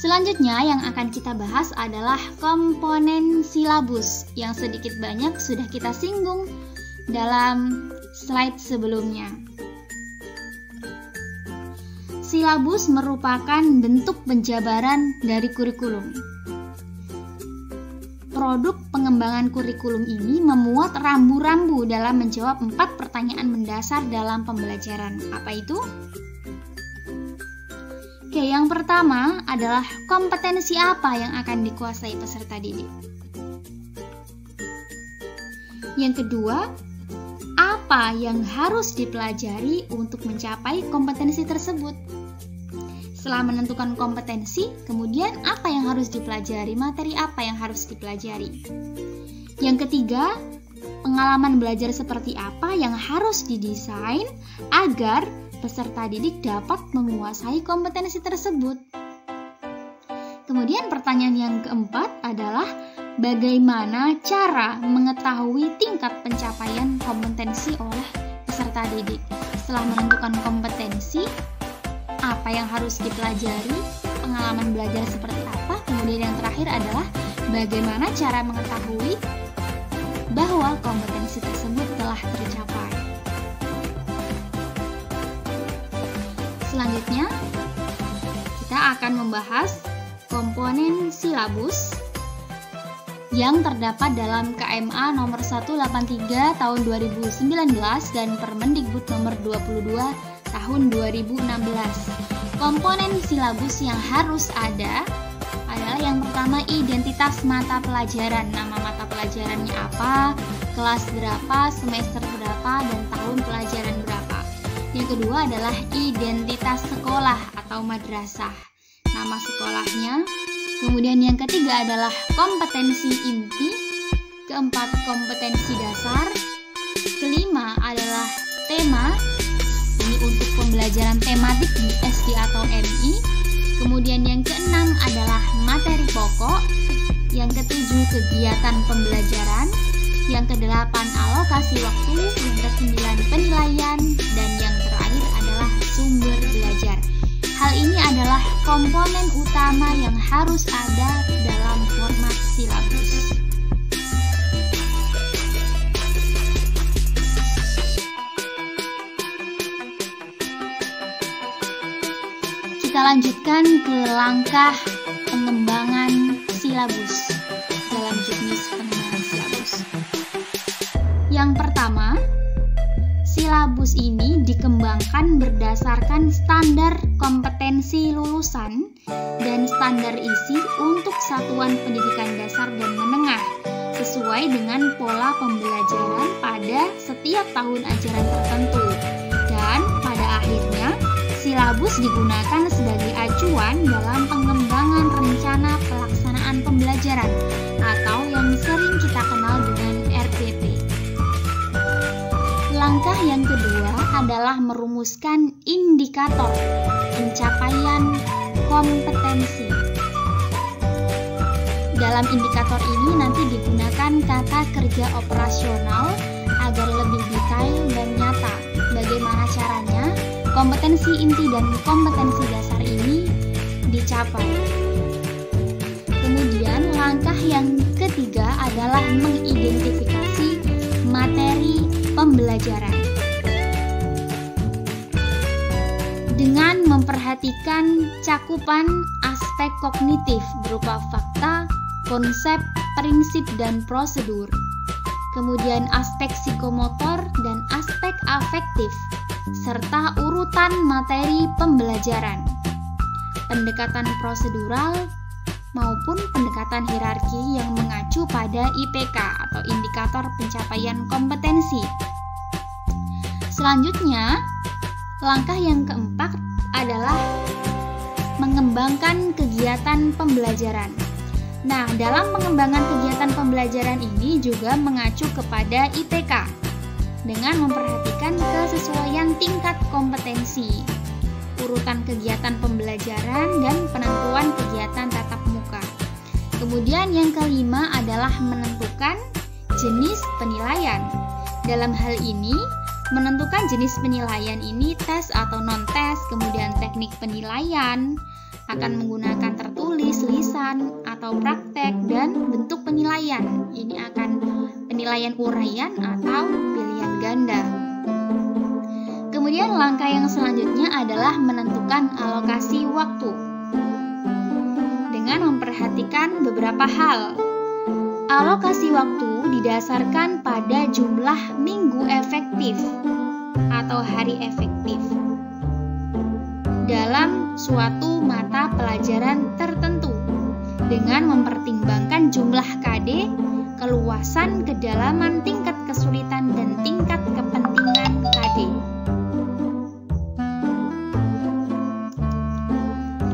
Selanjutnya yang akan kita bahas adalah komponen silabus yang sedikit banyak sudah kita singgung dalam slide sebelumnya. Silabus merupakan bentuk penjabaran dari kurikulum. Produk pengembangan kurikulum ini memuat rambu-rambu dalam menjawab 4 pertanyaan mendasar dalam pembelajaran. Apa itu? Oke, yang pertama adalah kompetensi apa yang akan dikuasai peserta didik. Yang kedua, apa yang harus dipelajari untuk mencapai kompetensi tersebut. Setelah menentukan kompetensi, kemudian apa yang harus dipelajari, materi apa yang harus dipelajari. Yang ketiga, pengalaman belajar seperti apa yang harus didesain agar peserta didik dapat menguasai kompetensi tersebut. Kemudian pertanyaan yang keempat adalah bagaimana cara mengetahui tingkat pencapaian kompetensi oleh peserta didik. Setelah menentukan kompetensi, apa yang harus dipelajari, pengalaman belajar seperti apa, kemudian yang terakhir adalah bagaimana cara mengetahui bahwa kompetensi tersebut telah tercapai. Selanjutnya, kita akan membahas komponen silabus yang terdapat dalam KMA nomor 183 tahun 2019 dan Permendikbud nomor 22 tahun 2016. Komponen silabus yang harus ada adalah yang pertama identitas mata pelajaran. Nama mata pelajarannya apa, kelas berapa, semester berapa, dan tahun pelajaran berapa. Yang kedua adalah identitas sekolah atau madrasah, nama sekolahnya. Kemudian yang ketiga adalah kompetensi inti. Keempat, kompetensi dasar. Kelima adalah tema. Ini untuk pembelajaran tematik di SD atau MI. Kemudian yang keenam adalah materi pokok. Yang ketujuh, kegiatan pembelajaran. Yang kedelapan, alokasi waktu. Yang kesembilan, penilaian. Dan yang terakhir adalah sumber belajar. Hal ini adalah komponen utama yang harus ada dalam format silabus. Kita lanjutkan ke langkah pengembangan silabus dalam juknis pengembangan silabus. Yang pertama, silabus ini dikembangkan berdasarkan standar kompetensi lulusan dan standar isi untuk satuan pendidikan dasar dan menengah sesuai dengan pola pembelajaran pada setiap tahun ajaran tertentu. Dan pada akhirnya, silabus digunakan sebagai acuan dalam pengembangan rencana pelaksanaan pembelajaran atau yang sering kita kenal dengan RPP. Langkah yang kedua adalah merumuskan indikator pencapaian kompetensi. Dalam indikator ini nanti digunakan kata kerja operasional agar lebih detail dan nyata bagaimana caranya kompetensi inti dan kompetensi dasar ini dicapai. Kemudian langkah yang ketiga adalah mengidentifikasi materi pembelajaran. Dengan memperhatikan cakupan aspek kognitif berupa fakta, konsep, prinsip, dan prosedur. Kemudian aspek psikomotor dan aspek afektif, serta urutan materi pembelajaran. Pendekatan prosedural maupun pendekatan hierarki yang mengacu pada IPK atau indikator pencapaian kompetensi. Selanjutnya, langkah yang keempat adalah mengembangkan kegiatan pembelajaran. Nah, dalam pengembangan kegiatan pembelajaran ini juga mengacu kepada IPK dengan memperhatikan kesesuaian tingkat kompetensi, urutan kegiatan pembelajaran, dan penentuan kegiatan tatap muka. Kemudian yang kelima adalah menentukan jenis penilaian. Dalam hal ini, menentukan jenis penilaian ini tes atau non-tes, kemudian teknik penilaian, akan menggunakan tertulis, lisan, atau praktek, dan bentuk penilaian. Ini akan penilaian uraian atau pilihan ganda. Kemudian langkah yang selanjutnya adalah menentukan alokasi waktu dengan memperhatikan beberapa hal. Alokasi waktu didasarkan pada jumlah minggu efektif atau hari efektif dalam suatu mata pelajaran tertentu dengan mempertimbangkan jumlah KD, keluasan, kedalaman, tingkat kesulitan, dan tingkat kepentingan KD.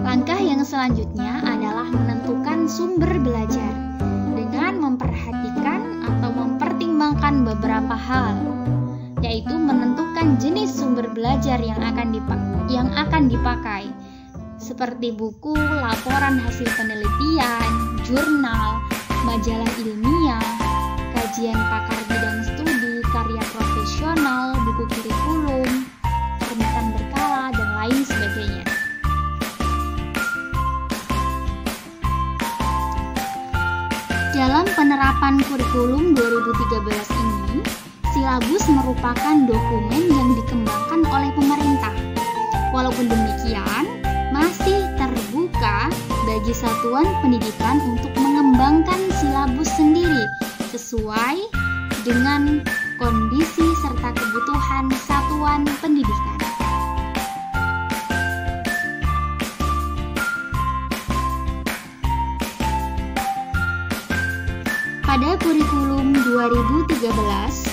Langkah yang selanjutnya adalah menentukan sumber belajar dengan memperhatikan atau mempertimbangkan beberapa hal, yaitu menentukan jenis sumber belajar yang akan dipakai, seperti buku, laporan hasil penelitian, jurnal, majalah ilmiah, kajian pakar bidang studi, karya profesional, buku kurikulum, rumusan berkala, dan lain sebagainya. Dalam penerapan kurikulum 2013 ini, silabus merupakan dokumen yang dikembangkan oleh pemerintah. Walaupun demikian, masih terbuka bagi satuan pendidikan untuk mengembangkan silabus sendiri sesuai dengan kondisi serta kebutuhan satuan pendidikan. Pada kurikulum 2013,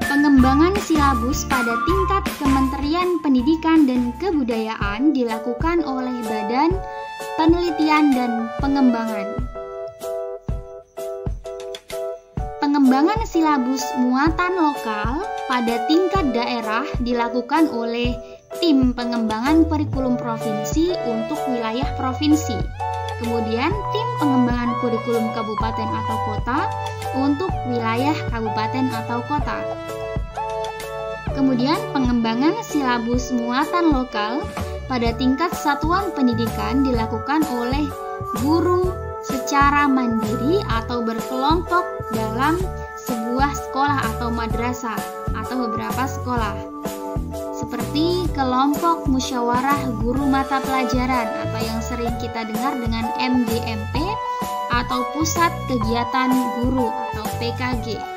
pengembangan silabus pada tingkat Kementerian Pendidikan dan Kebudayaan dilakukan oleh Badan Penelitian dan Pengembangan. Pengembangan silabus muatan lokal pada tingkat daerah dilakukan oleh Tim Pengembangan Kurikulum Provinsi untuk wilayah provinsi. Kemudian tim pengembangan kurikulum kabupaten atau kota untuk wilayah kabupaten atau kota. Kemudian pengembangan silabus muatan lokal pada tingkat satuan pendidikan dilakukan oleh guru secara mandiri atau berkelompok dalam sebuah sekolah atau madrasah atau beberapa sekolah, seperti kelompok musyawarah guru mata pelajaran atau yang sering kita dengar dengan MGMP atau pusat kegiatan guru atau PKG.